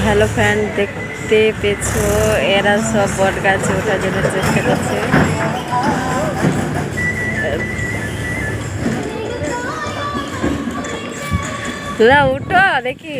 Hello friend, দেখতে পেয়েছো এরা সব বট গাছে ওঠার জন্য চেষ্টা করছে। তোরা উঠো দেখি।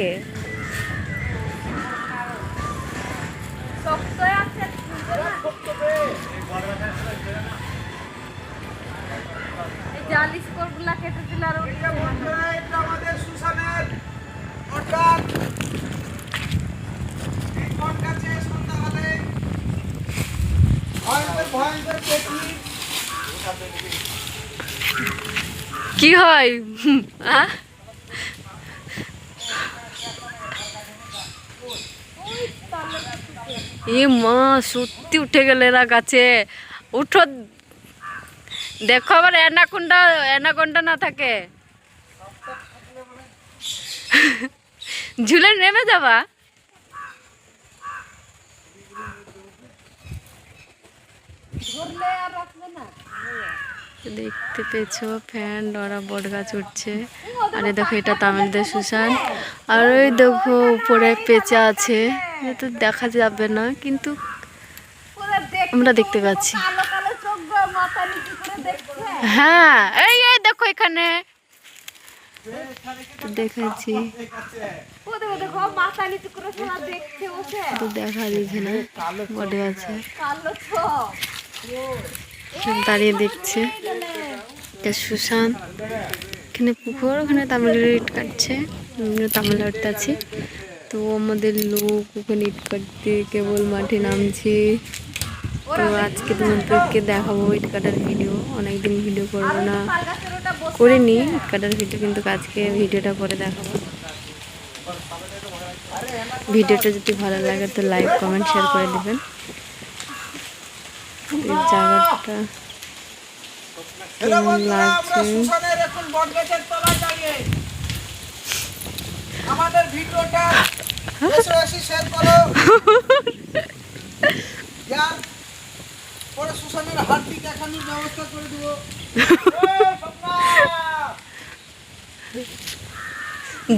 কি হয় এ মা, সত্যি উঠে গেলে এরা গাছে। উঠো, দেখো আবার অ্যানাকোন্ডা না থাকে। ঝুলে নেমে যাবা। দেখতে পেয়েছো ফ্রেন্ড, ওরা বট গাছ উঠছে। আরে দেখো, এটা তামিলদের সুশান। আর ওই দেখো উপরে পেঁচা আছে, তো দেখা যাবে না কিন্তু আমরা দেখতে পাচ্ছি। হ্যাঁ, এই এই দেখো এখানে দেখেছি, দেখা দিচ্ছে না বটে আছে, দাঁড়িয়ে দেখছে। সুশান এখানে পুকুর, ওখানে তামিলের ইট কাটছে, তামিলনাড়ুতে আছি তো আমাদের লোক ওখানে ইট কাটতে কেবল মাঠে নামছি। তো আজকে তোমাদেরকে দেখাবো ইট কাটার ভিডিও। অনেকদিন ভিডিও করবো না, করিনি ইট কাটার ভিডিও, কিন্তু আজকে ভিডিওটা করে দেখাবো। ভিডিওটা যদি ভালো লাগে তো লাইক কমেন্ট শেয়ার করে দেবেন। এই জায়গাটা কেমন লাগছে আমাদের ভিডিওটা বেশি বেশি শেয়ার করো। यार পরে সুশানের হাড়টি দেখানোর ব্যবস্থা করে দেব।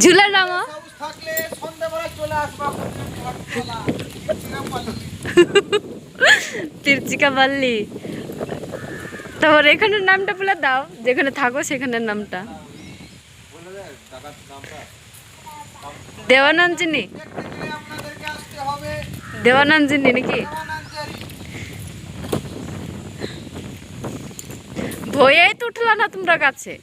ঝুলা নামা থাকলে সন্ধ্যাবেলা চলে আসবা। তিরচিকা বাল্লি। তোমার এখানের নামটা বলে দাও, যেখানে থাকো সেখানের নামটা। দেওয়ানঞ্জিনী, দেওয়ানঞ্জিনী নাকি? ভয়েই তো উঠলা না তোমরা গাছে।